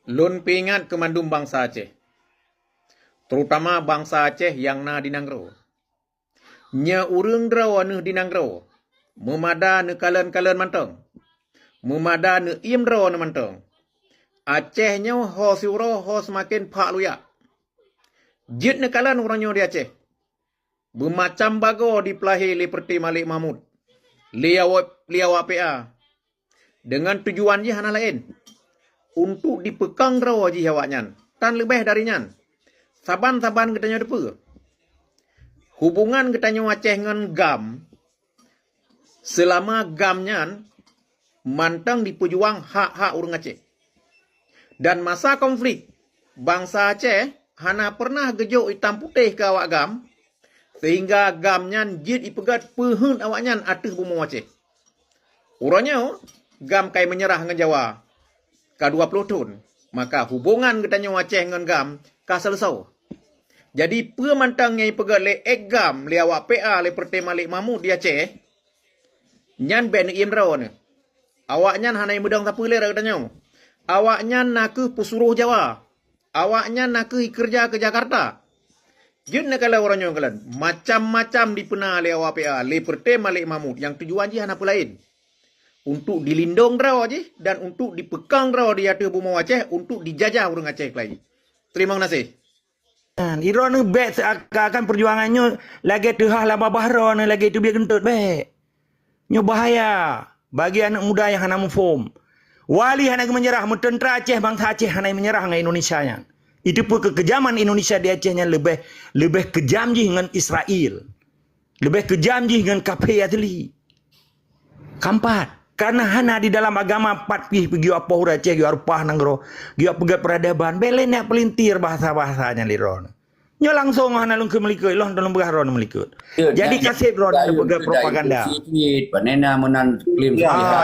Lun pingat kemandum bangsa Aceh. Terutama bangsa Aceh yang na di Nanggro. Nya urang draw anu di Nanggro. Memada ne kalen-kalen mantong. Memada ne iem draw ne mantong. Aceh nya ho siuro ho semakin pak luya. Jit ne kalen orangnya di Aceh. Bermacam bago dipelahi Liberty Malik Mahmud. Liaw PA. Dengan tujuan je hana lain. Untuk dipekang draw je awaknya. Tan lebih darinya. Saban-saban kita nyodepa. Hubungan kita nyo Aceh dengan GAM. Selama GAM-nya mantang dipejuang hak-hak orang Aceh. Dan masa konflik, bangsa Aceh hana pernah gejuk hitam putih ke awak GAM. Sehingga GAM-nya jid ipegat pehun awaknya atas bumi Aceh. Orangnya GAM kai menyerah dengan Jawa. Ka 20 tahun. Maka hubungan kita nyo Aceh dengan GAM ka selesai. Jadi pemantangnya ipegat le GAM le awak PA le Perti Malik Mahmud di Aceh. Nyan ben iem raw ne. Awaknya hanai mudang siapa le katanya. Awaknya nak ke pesuruh Jawa. Awaknya nak ke kerja ke Jakarta. Jin nak kalau orangnya kalian macam-macam dipena le awak PA le Perti Malik Mahmud yang tujuan je hana apa lain. Untuk dilindung raw je dan untuk dipekang raw di atas bumi Aceh untuk dijajah orang Aceh lagi. Terima kasih. Iron ni bet seakan perjuangannya lagi tehah lama bahra ni lagi tu biar kentut bet. Nyo bahaya bagi anak muda yang hana mufum. Wali hana menyerah, tentera Aceh bangsa Aceh hana menyerah dengan Indonesia nya. Itu pun kekejaman Indonesia di Aceh nya lebih kejam je dengan Israel. Lebih kejam je dengan KP Adli. Keempat, karena hana di dalam agama empat pergi apa hura Aceh, pergi arupah nanggro, pergi pegat peradaban, belen nak pelintir bahasa-bahasanya liron. Nyo langsung hana lung ke melikut, loh dalam berharon melikut. Jadi kasih ron pegat propaganda. Panena menan klaim.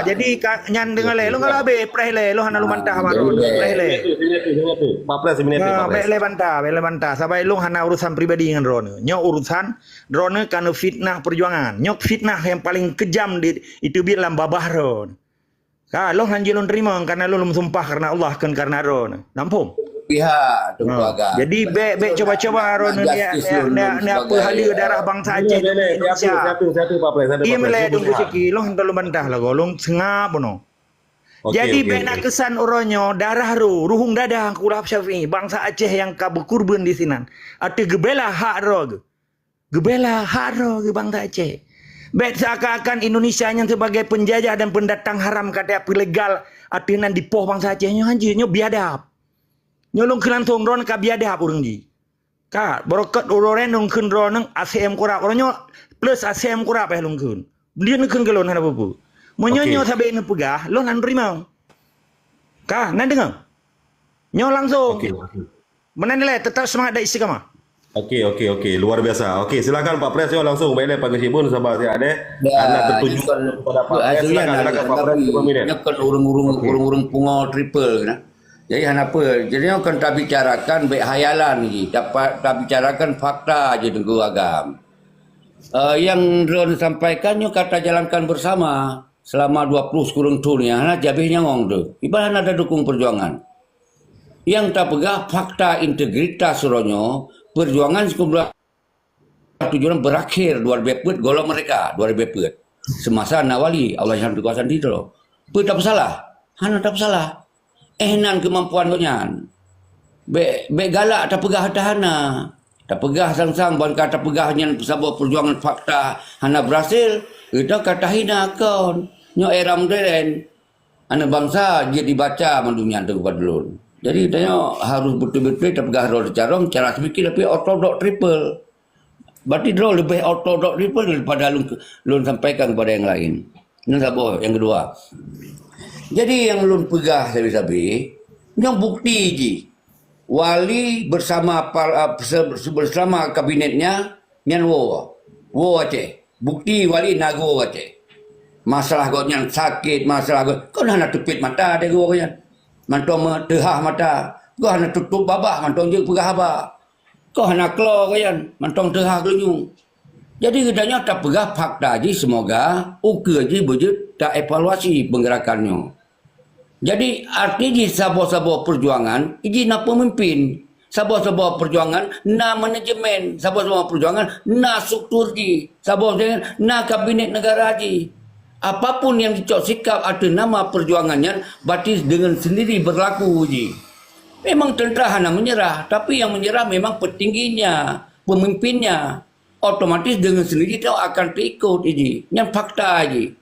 Jadi nyan dengar le, lo kalau be preh le, lo hana lu mantah baru preh le. Bele bantah. Sampai lu hana urusan pribadi dengan ron. Nyo urusan ron karena fitnah perjuangan. Nyo fitnah yang paling kejam di itu bilang babah ron. Lo hanjilun terima karena lo sumpah karena Allah kan karena ron. Nampung. Pihak tu agak. Jadi baik coba-coba ron dia apa halia darah bangsa Aceh di Indonesia. Satu Pak Pres. Dia melai tunggu sikit. Lo hendak lu bantah lah. Lo sengap no. Jadi baik nak kesan orangnya darah ruhung dadah kulap Syafi'i bangsa Aceh yang berkurban di sini. Ati gebela hak ro. Gebela hak ro bangsa Aceh. Baik seakan-akan Indonesia yang sebagai penjajah dan pendatang haram kata ilegal atinan di poh bangsa Aceh nya hanjirnya biadab. Nyolong kelantong ron ka biadab urang ji. Ka berokat orang nong kun ron nang ACM kurap orangnya plus ACM kurap lung kun. Dia nak kun gelon hana apa. Menyonyo sampai ne pegah lo nan terima. Ka nan dengar. Nyo langsung. Mana nilai tetap semangat dan istiqamah. Okey. Luar biasa. Okey, silakan Pak Pres yo langsung baiklah Pak Kesibun sebab saya ada anak tertuju kepada Pak Pres. Silakan Pak Pres 5 minit. Nyekan urung pungo triple nah. Jadi apa? Jadi akan tak bicarakan baik hayalan ni. Dapat tak bicarakan fakta je tengku agam. Yang Ron sampaikan nyo kata jalankan bersama selama 20 kurang tahun yang hana jabihnya ngong tu. Ibarat ada dukung perjuangan. Yang tak pegah fakta integritas ronyo perjuangan sekumpulan tujuan berakhir 2000 golong mereka 2000 semasa Nawali Allah yang berkuasa itu loh. Tak bersalah. Hana tak bersalah. Nan kemampuan nyan. Be galak tak pegah hana. Tak pegah sang-sang bukan kata pegah nyan sebab perjuangan fakta hana berhasil. Kita kata hina kon. Nyo era modern. Ana bangsa dia dibaca mendunia tu kepada dulu. Jadi tanya harus betul-betul tak pegah roh carong cara semikir tapi ortodok triple. Berarti draw lebih ortodok triple daripada lun sampaikan kepada yang lain. Ini sabo yang kedua. Jadi yang lun pegah sabi-sabi, yang bukti je. Wali bersama kabinetnya nyan wo Aceh. Bukti wali nago Aceh. Masalah kau nyan sakit, masalah kau hana tupit mata dia kau nyan. Mantong tehah mata. Kau hana tutup babah mantong je pegah abah. Kau hana klo kau nyan, mantong tehah kelunyung. Jadi katanya tak pegah fakta je semoga ukur je berjut tak evaluasi penggerakannya. Jadi artinya sabah-sabah perjuangan, ini nak pemimpin. Sabah-sabah perjuangan, na manajemen. Sabah-sabah perjuangan, na struktur ji. Sabah-sabah na kabinet negara ji. Apapun yang dicok sikap ada nama perjuangannya, berarti dengan sendiri berlaku ji. Memang tentera hanya menyerah, tapi yang menyerah memang petingginya, pemimpinnya. Otomatis dengan sendiri dia akan terikut ji. Yang fakta ji.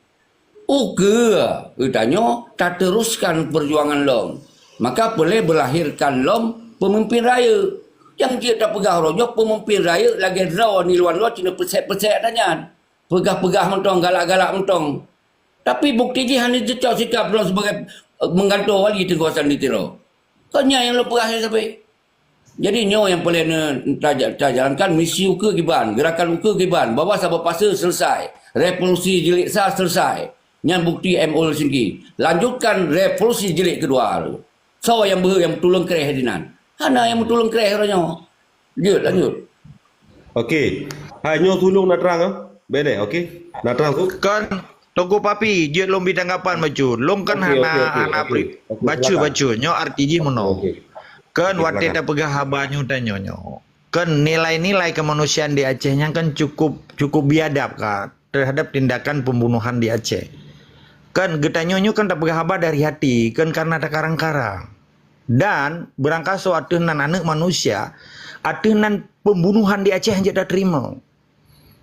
Katanya tak teruskan perjuangan lom. Maka boleh berlahirkan lom pemimpin raya. Yang dia tak pegah rojo pemimpin raya lagi draw ni luar cina pesek-pesek tanya. Pegah-pegah mentong, galak-galak mentong. Tapi bukti dia hanya jecok sikap lo sebagai menggantung wali di kawasan ditiro. Kanya yang lo pegah sampai. Jadi nyo yang boleh jalankan misi ukur giban, gerakan ukur giban, bawa sabah pasal selesai. Revolusi jilid sah selesai. Yang bukti MO sendiri. Lanjutkan revolusi jilid kedua. So yang tolong kereh hadinan. Hana yang tolong kereh orangnya. Lanjut. Okey. Hai nyo tolong nak terang ah. Bele, okey. Nak terang tu. Kan tunggu papi, dia lom bidang apa maju. Lom kan Okey, hana okey. baca nyo arti mono. Okey. Kan Okey, wate silakan. tak pegah habanyo tanya nyo. Kan nilai-nilai kemanusiaan di Acehnya kan cukup biadab kan terhadap tindakan pembunuhan di Aceh. Kan getanyonyo kan tak pegah habar dari hati, kan karena ada karang-karang. Dan berangkaso atunan anak manusia, atunan pembunuhan di Aceh yang tak terima.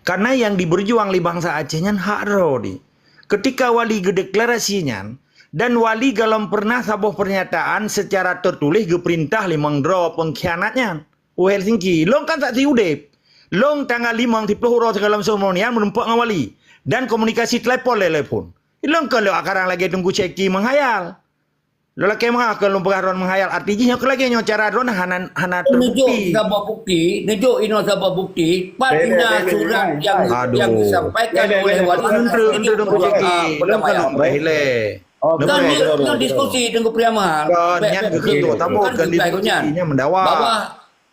Karena yang diberjuang li bangsa Acehnya hak rodi. Ketika wali gedeklarasinya, dan wali galom pernah sabuh pernyataan secara tertulis geperintah limang draw pengkhianatnya. Helsinki, long kan tak diudep. Long tanggal 5 di peluru segala semonian menumpak dengan wali. Dan komunikasi telepon. Ilong kalau akarang lagi tunggu ceki menghayal. Lo lagi kalau pengaruan menghayal artinya kalau lagi cara ron hana terbukti. Nejuk sabah bukti. Patina surat yang disampaikan oleh wali. Tunggu ceki. Kan diskusi tunggu priamal. Kan yang ketua tamu kan diskusinya mendawa.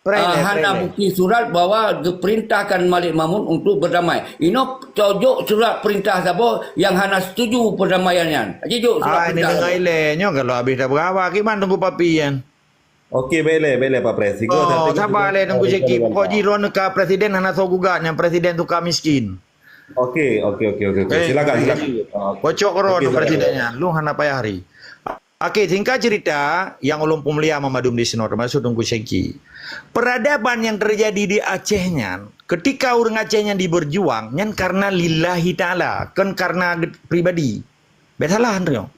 Hana bukti surat bahwa diperintahkan Malik Mamun untuk berdamai. Ino cojuk surat perintah siapa yang hana setuju perdamaiannya. Cojuk surat Ini perintah. dengan ilenya kalau habis dah berapa gimana tunggu papi yan. Okey, bele Pak Pres. Sabar le tunggu ceki. Kau jiron ke presiden hana so gugat yang presiden tu kami miskin. Okey. Silakan. Kocok ron Okey, silakan. presidennya. Lu hana payah hari. Okey, singkat cerita yang ulum pemulia memadum di sini termasuk tunggu ceki. Peradaban yang terjadi di Acehnya, ketika orang Acehnya diberjuang, nyan karena lillahi ta'ala, kan karena pribadi. Betalah Andrio.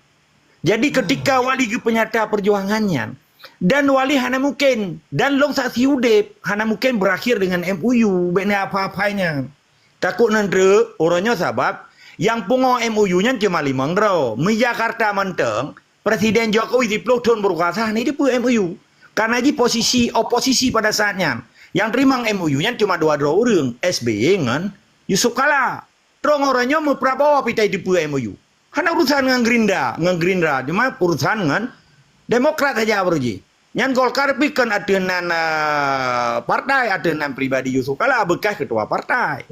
Jadi ketika wali ke penyata perjuangannya, dan wali hana mungkin, dan long saksi udep, hana mungkin berakhir dengan MOU, bena apa-apanya. Takut nanti, orangnya sabab, yang pungo MOU-nya cuma 5 draw. Di Jakarta menteng, Presiden Jokowi di tahun berkuasa, ini dia punya MOU. Karena di posisi oposisi pada saatnya. Yang terima MOU-nya cuma 2 orang. SBY dengan Yusuf Kala. Terong orangnya mau prabawa pitai di punya MOU. Hanya urusan dengan Gerindra. Cuma urusan dengan Demokrat saja berji. Yang Golkar pikan adenan partai, adenan pribadi Yusuf Kala bekas ketua partai.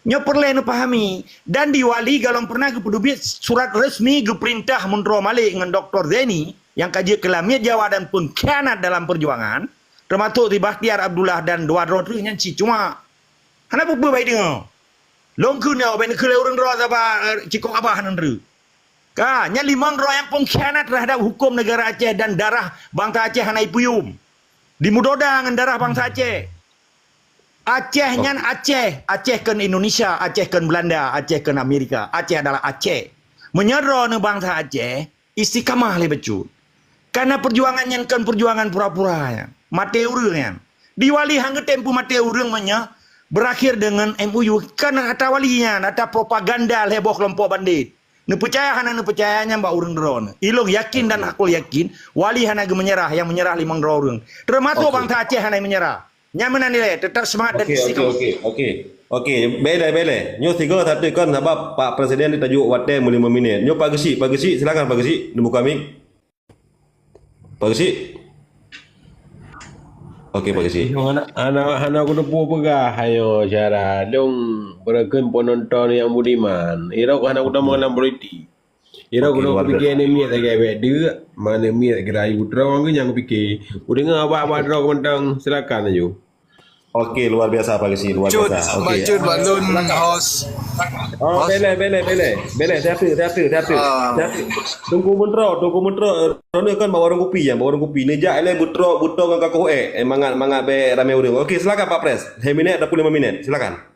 Nyo perlu pahami. Dan di wali galon pernah kepedubit surat resmi keperintah Menteri Malik dengan Dr. Zeni yang kaji kelamnya Jawa dan pun khianat dalam perjuangan termasuk di Bakhtiar Abdullah dan dua rodru yang si cuma hana bubu baik dengar longkunya ben kele urang ro apa cikok apa hanan ru ka nya limang ro yang pun khianat terhadap hukum negara Aceh dan darah bangsa Aceh hana ipuyum dimudoda dengan darah bangsa Aceh Aceh nyan Aceh kan Indonesia, Aceh kan Belanda, Aceh kan Amerika. Aceh adalah Aceh. Menyerah ne bangsa Aceh, istiqamah le becut. Karena perjuangannya kan perjuangan pura-pura. Mate urang. Di wali hangga tempu mate urang menya berakhir dengan MOU. Karena kata walinya, ada propaganda leboh kelompok bandit. Ne percaya hana ne percayanya mbak urang dron. Ilong yakin dan aku yakin wali hana menyerah, yang menyerah 5 orang. Termasuk bangsa Aceh hana menyerah. Nyaman nilai tetap semangat dan istiqamah. Okey. Bele. Nyo tiga satu kan sebab Pak Presiden ditajuk wate 5 minit. Nyo Pak Gesi, silakan Pak Gesi, buka mic. Pak Gesi. Okey Pak Gesi. Anak aku depu pegah ayo cara dong berken penonton yang budiman. Ira ko anak utama dalam politik. Ira Okey, guna luar aku fikir ni miat tak kaya dia. Mana miat kira ibu putra orang ke yang aku fikir. Udah dengar apa-apa draw mentang silakan aja. Okey, luar biasa Pak Gesi, luar Cut, biasa. Mak Okey. Cut balun host. Oh, bele. Siapa? Tunggu mentro. Rono kan bawa warung kopi Nejak ele butro dengan kaku mangat be rame urang. Okey, silakan Pak Pres. 25 minit. Silakan.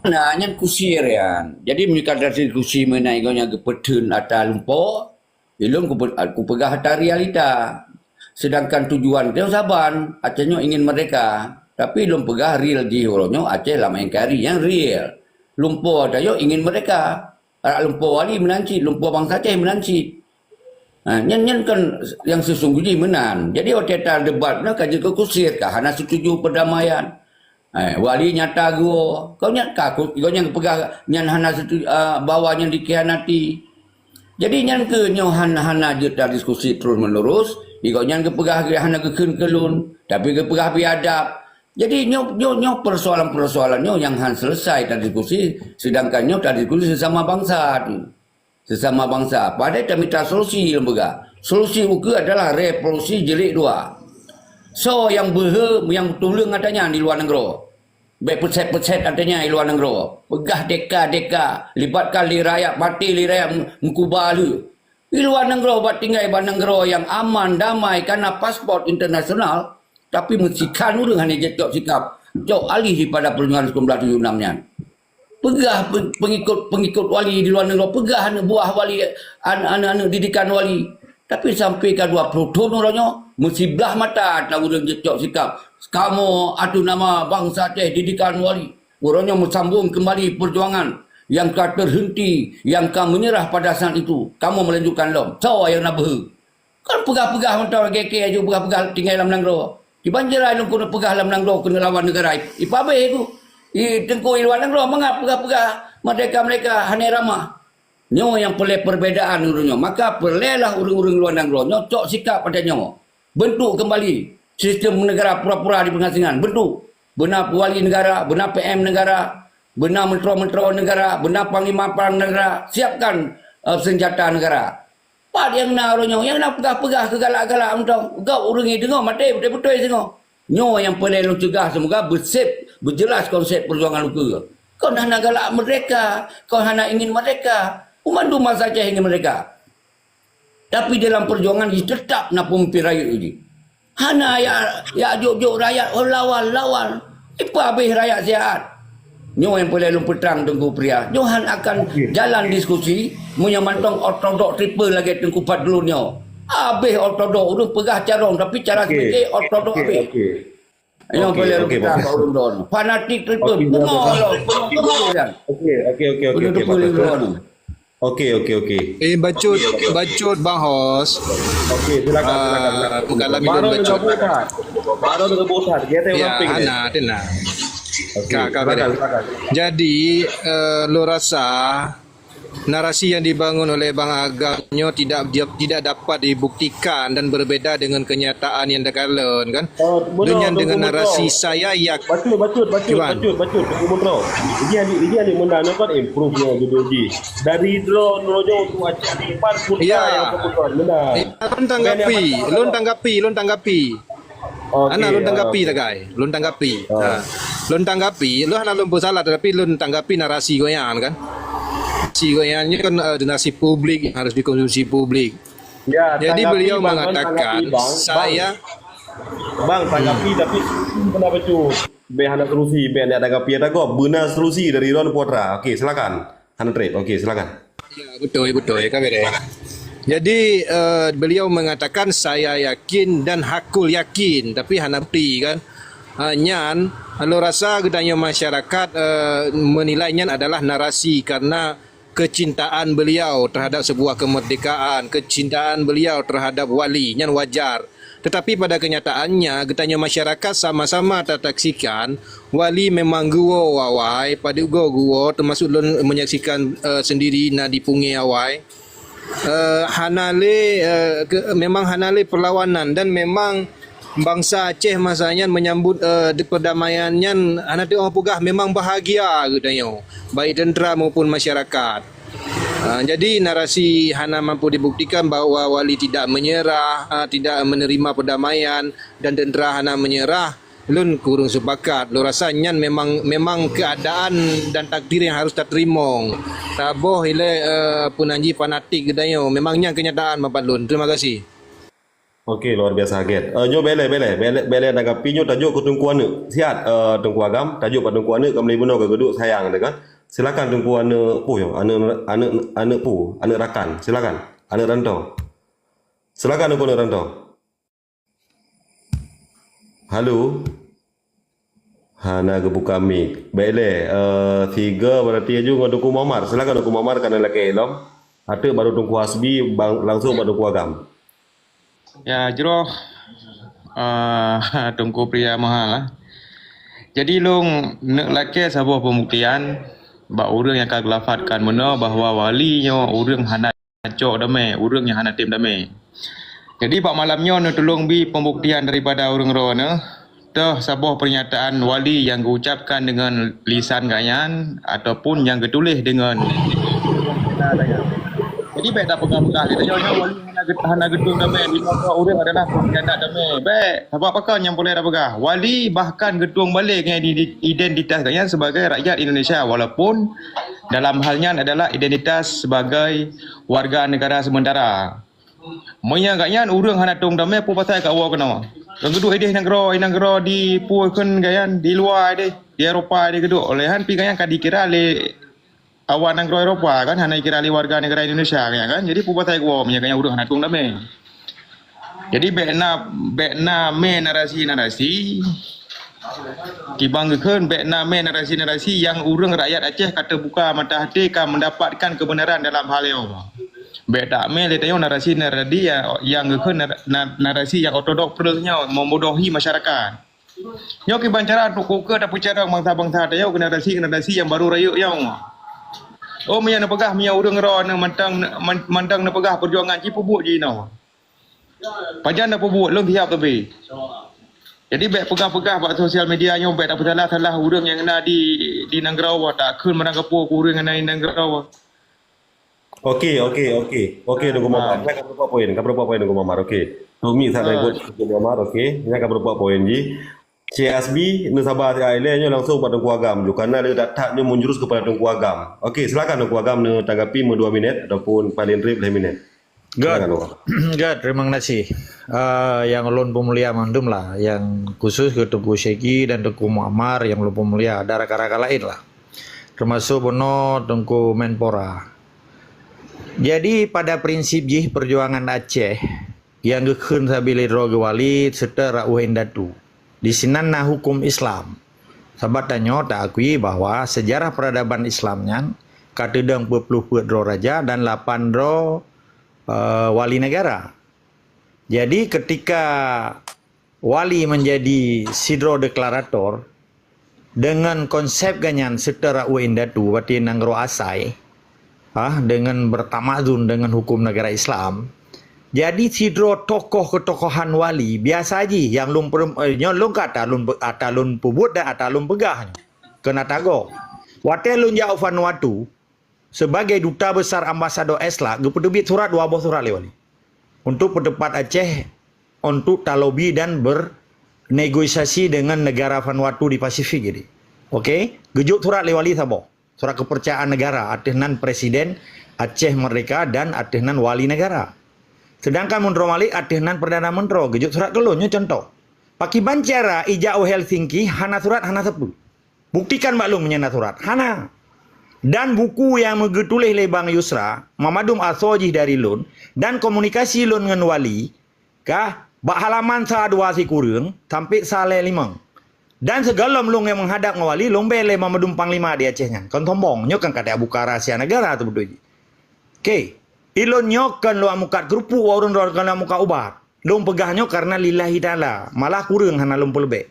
Nah, nyan kusir yan. Jadi mereka dari kursi menai gonya gepetun ata lumpur, ilung ku pegah hata realita. Sedangkan tujuan dia saban, acehnya ingin mereka. Tapi lum pegah real di horonyo aceh lama engkari yang real. Lumpur dayo ingin mereka. Lumpur wali menanci, lumpur bangsa Aceh menanci. Nah, nyan kan yang sesungguhnya menan. Jadi oteta debat na kaji ke kusir kah hana setuju perdamaian. Wali nyata gua, kau nyata kau yang pegah nyan hana setuju bawahnya dikhianati. Jadi nyan ke nyo hana juta diskusi terus menerus, kau nyan ke pegah hana kekun kelun, tapi ke pegah biadab. Jadi nyo persoalan-persoalan nyo yang han selesai tadi diskusi, sedangkan nyo tadi diskusi sesama bangsa tu. Sesama bangsa. Padahal kita minta solusi lembaga. Solusi uke adalah revolusi jilid 2. So yang yang tolong katanya di luar negara. Baik peset-peset katanya di luar negara. Pegah deka-deka, libatkan li rakyat, parti li rakyat mengubah lu. Di luar negara buat tinggal di negara yang aman, damai karena pasport internasional, tapi mensikan urang hanya jatuh sikap jauh alih daripada perjuangan 1976-nya. Pegah pengikut wali di luar negara, pegah buah wali, anak-anak didikan wali. Tapi sampai ke 20 tahun orangnya, mesti belah mata tahu dia jejak sikap. Kamu atu nama bangsa Aceh didikan wali. Orangnya bersambung kembali perjuangan yang kau terhenti, yang kau menyerah pada saat itu. Kamu melanjutkan lom. Sawa yang nak berhe. Kan pegah-pegah mentara GK aja, pegah-pegah tinggal dalam negara. Di Banjaran lu kena pegah dalam negara, kena lawan negara. Ipabe itu. Di tengku luar negara, mengapa pegah-pegah mereka hanya ramah. Nyo yang perlu perbezaan urunyo, maka perlelah urung-urung luar negara nyo cok sikap pada nyo. Bentuk kembali sistem negara pura-pura di pengasingan, bentuk. Benar wali negara, benar PM negara, benar menteri-menteri negara, benar panglima perang negara, siapkan senjata negara. Pak yang nak urunyo, yang nak pegah-pegah kegalak-galak untuk kau urungi dengar mati betul-betul dengar. Nyo yang perlu cegah semoga berjelas konsep perjuangan luka. Kau nak galak mereka, kau nak ingin mereka. Umandu masa Aceh ingin mereka. Tapi dalam perjuangan ini tetap nak pemimpin rakyat ini. Hana ya jok-jok rakyat lawan. Ipa habis rakyat sihat. Nyo yang boleh petang tengku pria. Nyo akan jalan diskusi menyamantong ortodok triple lagi tengku pat dulu nyo. Habis ortodok udah pegah carong tapi cara sedikit ortodok habis. Yang boleh petang orang don. Fanatik triple. Okey. Bacut Bang Hos. Okey, silakan. Mengalami bacut. Baru dengan bosan. Kita Ya, ana tenang. Silakan. Jadi, lo rasa narasi yang dibangun oleh Bang Agamnyo tidak dapat dibuktikan dan berbeza dengan kenyataan yang dikatakan kan? Dengan narasi saya yakin. Bacut. Tunggu mentro. Ini ada mendangan kan improve nya ideologi. Dari drone untuk Aceh di Pan Purta yang kebetulan benar. Lon tanggapi. Ana lon tanggapi tak guys? Lon tanggapi. Lon tanggapi, lo hana lon salah tapi lon tanggapi narasi goyang kan? Goyangannya kan donasi publik yang harus dikonsumsi publik. Ya, jadi beliau bang, mengatakan saya tanggapi tapi kenapa tu? Hana solusi, hana tanggapi ada kok benar solusi dari Ron Putra. Okey, silakan. Hana trade. Okey, silakan. Ya, betul ya kan beda. Jadi beliau mengatakan saya yakin dan hakul yakin tapi hana bukti kan. Nyan lo rasa gedanya masyarakat menilainya adalah narasi karena kecintaan beliau terhadap sebuah kemerdekaan, kecintaan beliau terhadap wali, yang wajar. Tetapi pada kenyataannya, getanya masyarakat sama-sama tersaksikan wali memang guo awai, pada guo termasuk lon menyaksikan sendiri na dipungi awai. Memang hanale perlawanan dan memang bangsa Aceh masanya menyambut perdamaiannya anak orang pegah memang bahagia katanya baik tentera maupun masyarakat. Jadi narasi hana mampu dibuktikan bahawa wali tidak menyerah, tidak menerima perdamaian dan tentera hana menyerah. Lun kurung sepakat. Lu rasa nyan memang keadaan dan takdir yang harus terterima. Taboh ile punanji fanatik gedayo. Memangnya kenyataan Bapak Lun. Terima kasih. Okey, luar biasa kaget. Nyo bele nagapi nyo tajuk ke Tungku Ane. Sihat Tungku Agam, tajuk pada Tungku Ane kembali benar ke geduk sayang dengan. Silakan Tungku Ane pu yo, ane pu, ane rakan. Silakan. Ane rantau. Silakan Tungku Ane rantau. Halo. Hana gebuka mic. Baiklah, tiga berarti aja dengan Tungku Muhammad. Silakan Tungku Muhammad kerana laki ilmu. Ada baru Tungku Hasbi langsung pada Tungku Agam. Ya, jero Tungku pria mahal lah. Jadi long nak laki sebuah pembuktian bahawa orang yang akan gelafatkan mana bahawa walinya orang hana cok damai, orang yang hana tim damai. Jadi pak malamnya nak tolong bi pembuktian daripada orang rona. Dah sebuah pernyataan wali yang diucapkan dengan lisan gayan ataupun yang ditulis dengan jadi baik tak pegang-pegang dia tanya wali hana gedung damai di mana orang adalah pengkhianat damai. Baik, apa-apa yang boleh dah pegang. Wali bahkan gedung balik dengan identitas gayan sebagai rakyat Indonesia walaupun dalam halnya adalah identitas sebagai warga negara sementara. Monya gayan orang hana tung damai pun pasal kat awak kena. Yang kedua dia negara di puakan gayan di luar dia di Eropah dia kedua olehan pi gayan kan dikira le awan negara Eropah kan hana kira le warga negara Indonesia kan. Jadi pun pasal gua punya gayan orang hana tung damai. Jadi bekna me narasi kibangkeun bekna me narasi yang orang rakyat Aceh kata buka mata hati kan mendapatkan kebenaran dalam hal itu. Beda me le tayo narasi yang narasi yang ortodok perlunya membodohi masyarakat. Nyo ki bancara untuk ke dapat cara bangsa-bangsa tayo narasi yang baru rayuk yang. Oh mian pegah mian urang ro na mantang na pegah perjuangan ci pubuk ji nau. Pajan na pubuk long hiap tabe. Jadi baik pegah-pegah buat sosial media nyo baik tak salah urang yang kena di Nanggerawa tak keun menanggapo urang yang di Nanggerawa. Okey Tungku Muhammad. Saya akan berapa poin Tungku Muhammad. Okey. Tumi saya ikut Tungku Muhammad. Okey. Ini akan berapa poin ji. CSB nu sabar ailenya langsung pada Tungku Agam ju karena dia taknya menjurus kepada Tungku Agam. Okey, silakan Tungku Agam nu tanggapi 2 minit ataupun paling rib 5 minit. Good, terima kasih. Yang ulun pemulia mandum lah, yang khusus ke Tungku Syeki dan Tungku Muammar yang ulun pemulia ada rakan-rakan lain lah. Termasuk Bono Tungku Menpora. Jadi pada prinsip jih perjuangan Aceh yang gekun sabili roge wali serta rauhin datu. Di sinan na hukum Islam. Sahabat tanyo tak akui bahawa sejarah peradaban Islamnya katedang 20 ro raja dan 8 ro wali negara. Jadi ketika wali menjadi sidro deklarator dengan konsep ganyan serta rauhin datu berarti nangro asai. Dengan bertamadun dengan hukum negara Islam. Jadi sidro tokoh ketokohan wali biasa aja yang lum kata lun pubut dan lun pegah kena tago. Wate lun jauh Vanuatu sebagai duta besar ambasador Islam gepedebit surat 2 surat lewali untuk pendapat Aceh untuk talobi dan bernegosiasi dengan negara Vanuatu di Pasifik ini. Okey, gejuk surat lewali sabo. Surat kepercayaan negara atehnan presiden Aceh Merdeka dan atehnan wali negara. Sedangkan Menteri Malik atehnan Perdana Menteri gejuk surat kelonyo contoh. Paki bancara ijau Helsinki hana surat hana sepu. Buktikan maklum menyana surat hana. Dan buku yang megetulis oleh Bang Yusra, Mamadum Asoji dari Lun dan komunikasi Lun dengan wali kah bak halaman sa 2 si kurang sampai sale 5. Dan segala melung yang menghadap ngawali lombe le Mamadum Panglima di Acehnya. Kan tombong nyok kan kata buka rahasia negara tu betul. Okey. Ilon nyok kan lu amukat kerupuk warun kan lu amukat ubat. Lom pegahnya karena lillahi ta'ala. Malah kurang hana lom pelebek.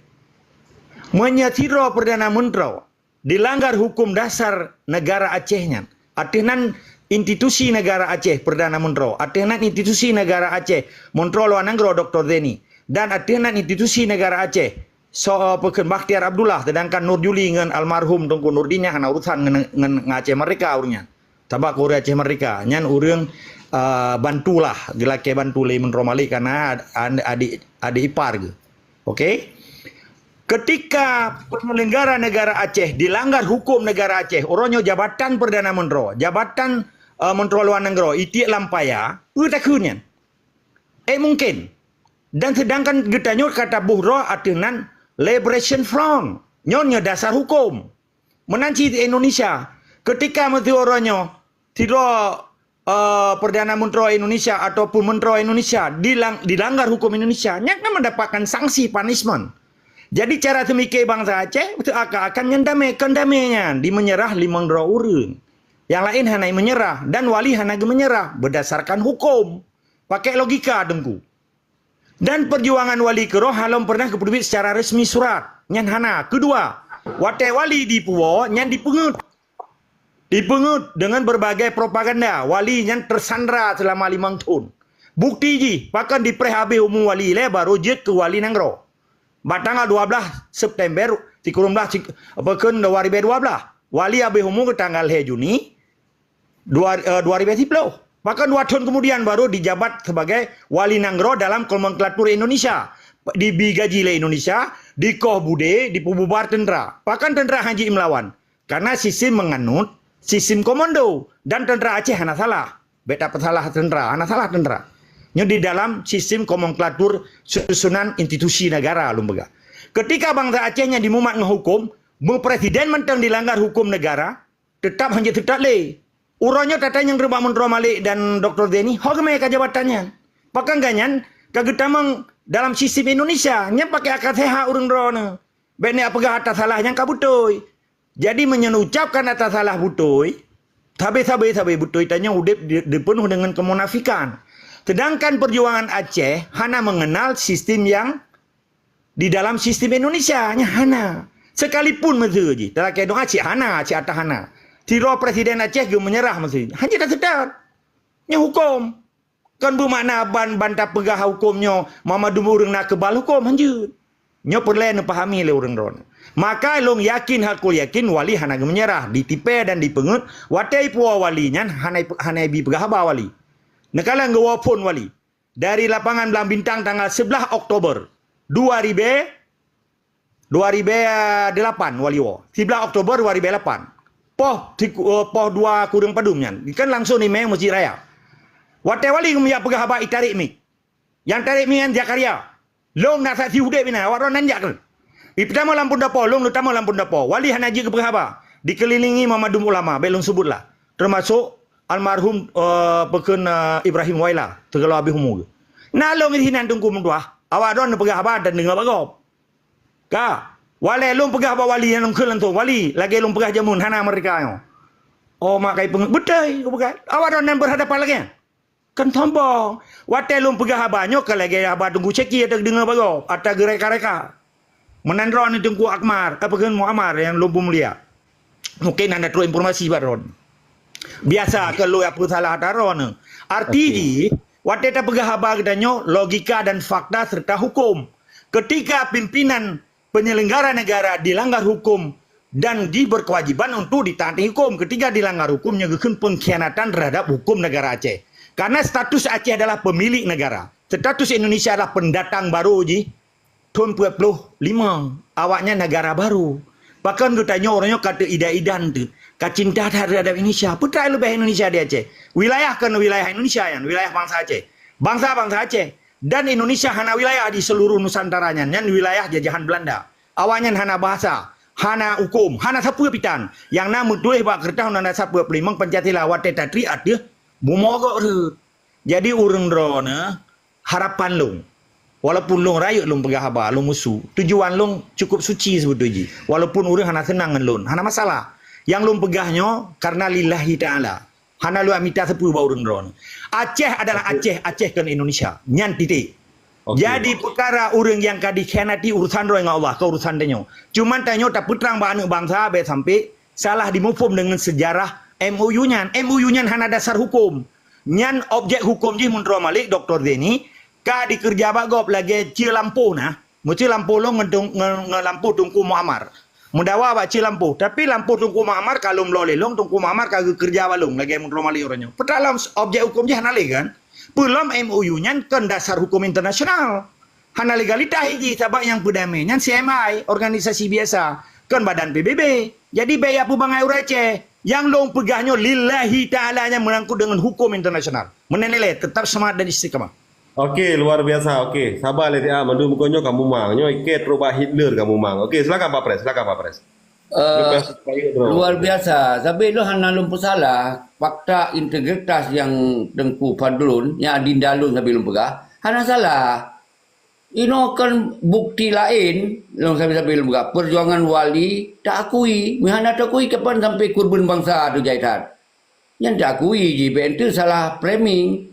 Menyatiro Perdana Menteri dilanggar hukum dasar negara Acehnya. Atehnan institusi negara Aceh Perdana Menteri. Atehnan institusi negara Aceh Menteri Luar Negeri Dr. Zeni. Dan atehnan institusi negara Aceh Pekan Bakhtiar Abdullah sedangkan Nur Juli dengan almarhum Tungku Nurdinya hana urusan dengan Aceh mereka urnya. Tabak Korea Aceh Merdeka. Nyan urang bantulah, gelake bantu le menro malik karena adik ipar ke. Okey. Ketika penyelenggara negara Aceh dilanggar hukum negara Aceh, orangnya Jabatan Perdana Menteri, Jabatan Menteri Luar Negeri, itiak lampaya, takutnya. Mungkin. Dan sedangkan getanya kata buhro atinan Liberation Front. Nyonya dasar hukum. Menanci di Indonesia. Ketika menteri orangnya tidak Perdana Menteri Indonesia ataupun Menteri Indonesia dilanggar hukum Indonesia, nya kan mendapatkan sanksi punishment. Jadi cara semikir bangsa Aceh itu akan kendamainya di menyerah 5 orang. Yang lain hanya menyerah dan wali hanya menyerah berdasarkan hukum. Pakai logika dengku. Dan perjuangan wali keroh halam pernah keperbit secara resmi surat. Nyan hana. Kedua, watai wali di Puwo nyan dipengut. Dipengut dengan berbagai propaganda. Wali yang tersandra selama 5 tahun. Bukti ji, bahkan di prehabis umum wali le baru jet ke wali Nanggro. Tanggal 12 September 2012. Wali habis umum ke tanggal Juni 2010. Bahkan 2 tahun kemudian baru dijabat sebagai wali Nanggro dalam nomenklatur Indonesia. Digaji le Indonesia, di Koh Bude, di Pububar tentera. Bahkan tentera Haji melawan. Karena sistem menganut sistem komando. Dan tentera Aceh hanya salah. Beta salah tentera, hanya salah tentera. Nya di dalam sistem nomenklatur susunan institusi negara lumbaga. Ketika bangsa Acehnya dimumat ngehukum, presiden mentang dilanggar hukum negara, tetap hanya tetap le. Urangnya tatanya yang rebak Menteri Malik dan Dr. Deni, hok mereka jabatannya. Pakai ganyan, kagetamang dalam sistem Indonesia, nya pakai akal sehat urang drone. Bene apakah atas salahnya kabutoi. Jadi menyenucapkan atas salah butoi, sabe butoi tanya udip dipenuh dengan kemunafikan. Sedangkan perjuangan Aceh hanya mengenal sistem yang di dalam sistem Indonesia, nya hana. Sekalipun mezuji, telah kayak dong Aceh hana, Aceh atah hana. Tiro Presiden Aceh juga menyerah mesti. Hanya tak sedar. Nya hukum. Kan bermakna bantah pegah hukumnya. Mama dumur orang nak kebal hukum. Hanjut. Nya perlahan pahami oleh orang-orang. Maka long yakin hakul yakin wali hana menyerah. Ditipe dan dipengut. Watai puwa walinya hana bi pegah haba wali. Nekala ngewapun wali. Dari lapangan Belang Bintang tanggal 11 Oktober 2008 wali wo. 11 Oktober 2008. Poh 2 kurang padumnya. Kan langsung ni memang Masjid Raya. Watai wali kumya pegah haba itarik mi. Yang tarik mi kan Jakarta. Long nak saksi hudep bina. Waron nanjak kan. Pertama lampun dapo. Long utama lampun dapo. Wali hanaji ke pegah haba. Dikelilingi Mamadum ulama. Belum sebutlah. Termasuk almarhum peken Ibrahim Waila. Tegalo habis humur. Nah long ini hinan tunggu mentua. Awak don pegah haba dan dengar bagop. Ka. Wali lum pegah bawa wali yang lum tu wali lagi lum pegah jamun hana mereka yo. Oh mak kai betul ko pegah. Awak don berhadapan lagi. Kan sombong. Wate lum pegah abanyo ke lagi aba tunggu ceki ada dengar bago ata gereka-reka. Menandro ni tunggu Akmar, apa kan Muammar yang lumpuh mulia. Mungkin anda terus informasi baron. Biasa kalau apa salah taron. Arti di wate ta pegah aba gedanyo logika dan fakta serta hukum. Ketika pimpinan penyelenggara negara dilanggar hukum dan berkewajiban untuk ditaati hukum. Ketika dilanggar hukumnya geun pengkhianatan terhadap hukum negara Aceh. Karena status Aceh adalah pemilik negara. Status Indonesia adalah pendatang baru ji. Tahun 45 awaknya negara baru. Bahkan katanya orangnya kata idah-idan tu. Kacinta terhadap Indonesia. Putra lebih Indonesia di Aceh. Wilayah kan wilayah Indonesia yang wilayah bangsa Aceh. Bangsa-bangsa Aceh. Dan Indonesia hana wilayah di seluruh Nusantaranya. Yang wilayah jajahan Belanda. Awalnya hana bahasa. Hana hukum. Hana sapu pitan. Yang namun tuih bak kertas nanda sapu pelimang Pancasila wate tatri ada. Bumogok tu. Jadi urang drone harapan long. Walaupun long rayuk long pegah haba. Long musuh. Tujuan long cukup suci sebetulnya. Walaupun urang hana senang dengan long. Hana masalah. Yang long pegahnya karena lillahi ta'ala. Hana lu amita sepuluh bau urang drone. Aceh adalah Aceh. Aceh kan Indonesia. Nyan titik. Okay. Jadi perkara orang yang dikhianati urusan dengan Allah. Ke urusan dia. Cuman tanya tak putrang bangsa sampai salah dimufum dengan sejarah MOU-nya. MOU-nya hana dasar hukum. Nyan objek hukum je Menteri Malik Dr. Zeni. Ka dikerja bagop lagi cia lampu nah. Mesti lampu lo ngelampu tungku Muammar. Mendawa baca lampu. Tapi lampu Tunku Muhammad kalau melalui long Tunku Muhammad kagak kerja walung lagi yang mali orangnya. Dalam objek hukum je hanali kan. Belum MOU-nya kan dasar hukum internasional. Hana legalitas hiji sabab yang perdamaian CMI, organisasi biasa, kan badan PBB. Jadi bayar pubangai Aceh yang long pegahnya lillahi ta'ala nya menangkut dengan hukum internasional. Menilai tetap semangat dan istiqamah. Okey, luar biasa. Okey, sabar le dia mandu mukonyo kamu mang. Nyo iket rubah Hitler kamu mang. Okey, silakan Pak Pres, silakan Pak Pres. Luar biasa. Tapi lu hana lumpuh salah. Fakta integritas yang Tengku Fadlun, yang Adindalun sampai lumpuh pegah, hana salah. Ino kan bukti lain long sampai lumpuh. Perjuangan wali tak akui. Mihana tak akui kapan sampai kurban bangsa tu jahitan. Yang tak akui JPN tu salah framing.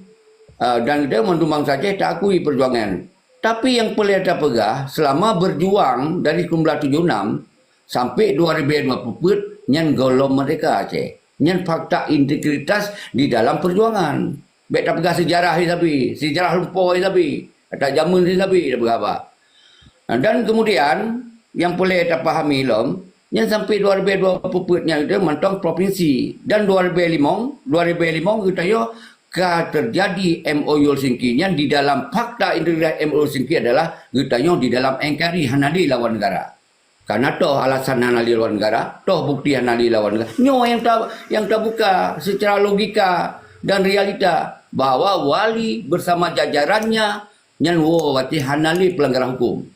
Dan dia mendumbang saja tak akui perjuangan. Tapi yang pelihara pegah selama berjuang dari 1976 sampai 2020 nyan golong mereka Aceh. Nyan fakta integritas di dalam perjuangan. Baik tak pegah sejarah tapi sejarah lumpur tapi tak jamun tapi dah berapa. Dan kemudian yang pelihara pahami lom yang sampai 2020 nya itu mentong provinsi dan 2005 kita yo terjadi MOU Helsinki yang di dalam fakta integritas MOU Helsinki adalah getanya di dalam engkari hanali lawan negara. Karena toh alasan hanali lawan negara, toh bukti hanali lawan negara. Nyo yang terbuka secara logika dan realita bahwa wali bersama jajarannya nyan wati hanali pelanggaran hukum.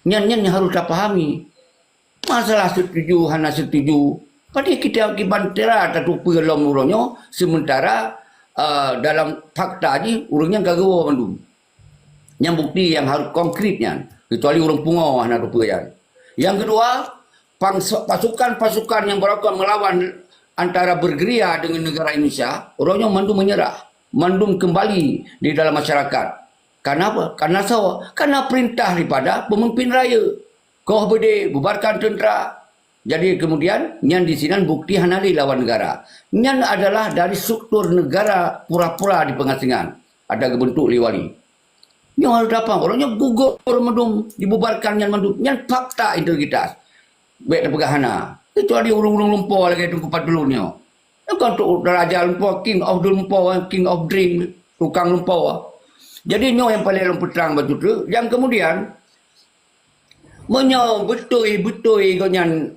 Nyan harus dipahami. Masalah setuju hana setuju. Pada kita kibantera atau pelom uronyo sementara dalam fakta ni urangnya kagawa mandum. Yang bukti yang harus konkretnya kecuali urang pungo hana rupiah. Yang kedua, pasukan-pasukan yang berakon melawan antara bergeria dengan negara Indonesia, urangnya mandum menyerah, mandum kembali di dalam masyarakat. Kenapa? Karena sawa, karena perintah daripada pemimpin raya. Kau berde bubarkan tentera. Jadi kemudian nyan di sini bukti hanali lawan negara. Nyan adalah dari struktur negara pura-pura di pengasingan. Ada kebentuk liwali. Nyan harus dapat. Orangnya gugur mendung dibubarkan nyan mendung. Nyan fakta integritas. Baik pegahana. Kecuali urung-urung lumpur lagi itu kupat dulunya. Kan untuk raja lumpur, king of lumpur, king of drink, tukang lumpur. Jadi nyo yang paling lumpur terang betul tu. Yang kemudian betul konyan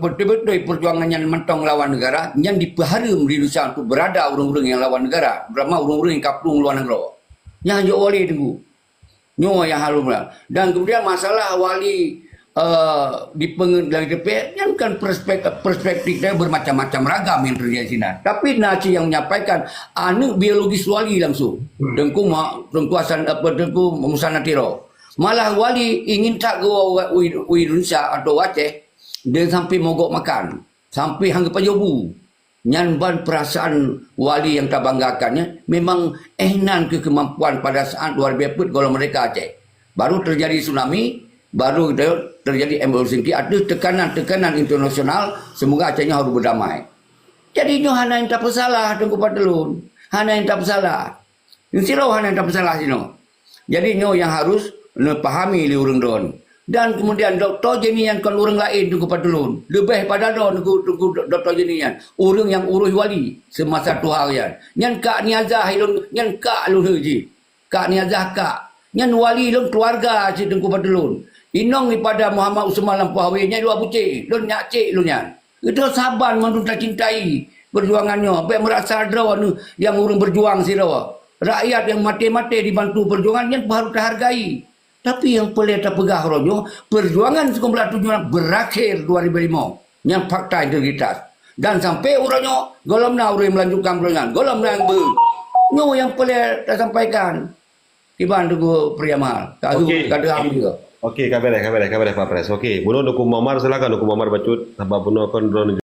betul perjuangan yang mentong lawan negara yang dipaharum di Indonesia untuk berada urang-urang yang lawan negara, berama urang-urang yang kaplung luar negara. Yang jo wali tunggu. Nyo yang halus. Dan kemudian masalah wali di dalam DPR yang kan perspektifnya bermacam-macam ragam yang terjadi sini. Tapi Naci yang menyampaikan anu biologis wali langsung. Tengku Musanatiro. Malah wali ingin tak ke Indonesia atau Aceh dia sampai mogok makan, sampai hangga pajobu. Nyan ban perasaan wali yang tak banggakannya memang ehnan ke kemampuan pada saat luar biasa kalau mereka Aceh. Baru terjadi tsunami, baru terjadi MOU Helsinki, ada tekanan-tekanan internasional, semoga Acehnya harus berdamai. Jadi nyo hana yang tak bersalah Tengku Fadlun. Hana yang tak bersalah. Insirau hana yang tak bersalah sino. Jadi nyo yang harus pahami li urang don. Dan kemudian doktor jenian kan orang lain Tengku Fadlun. Lebih pada don doktor jenian. Urang yang urus wali semasa tu harian. Nyan kak niazah ilun, nyan kak lu haji. Kak niazah kak. Nyan wali ilun keluarga si Tengku Fadlun. Inong daripada Muhammad Usman Lampu Hawinya dua bucik. Lun nyak cik lu nyan. Itu saban mandu tak cintai perjuangannya. Baik merasa draw yang urang berjuang si draw. Rakyat yang mati-mati dibantu perjuangannya baru terhargai. Tapi yang pelita pegah rojo, perjuangan 1977 berakhir 2005. Yang fakta integritas. Dan sampai urangnya, golomna urang melanjutkan perjuangan. Golomna yang nyo yang pelita sampaikan. Dibantu Priamal. Okey. Kada juga. Okey, kabar Pak Pres. Okey, bunuh Duku Mamar silakan Duku Mamar bacut. Sabab bunuh kon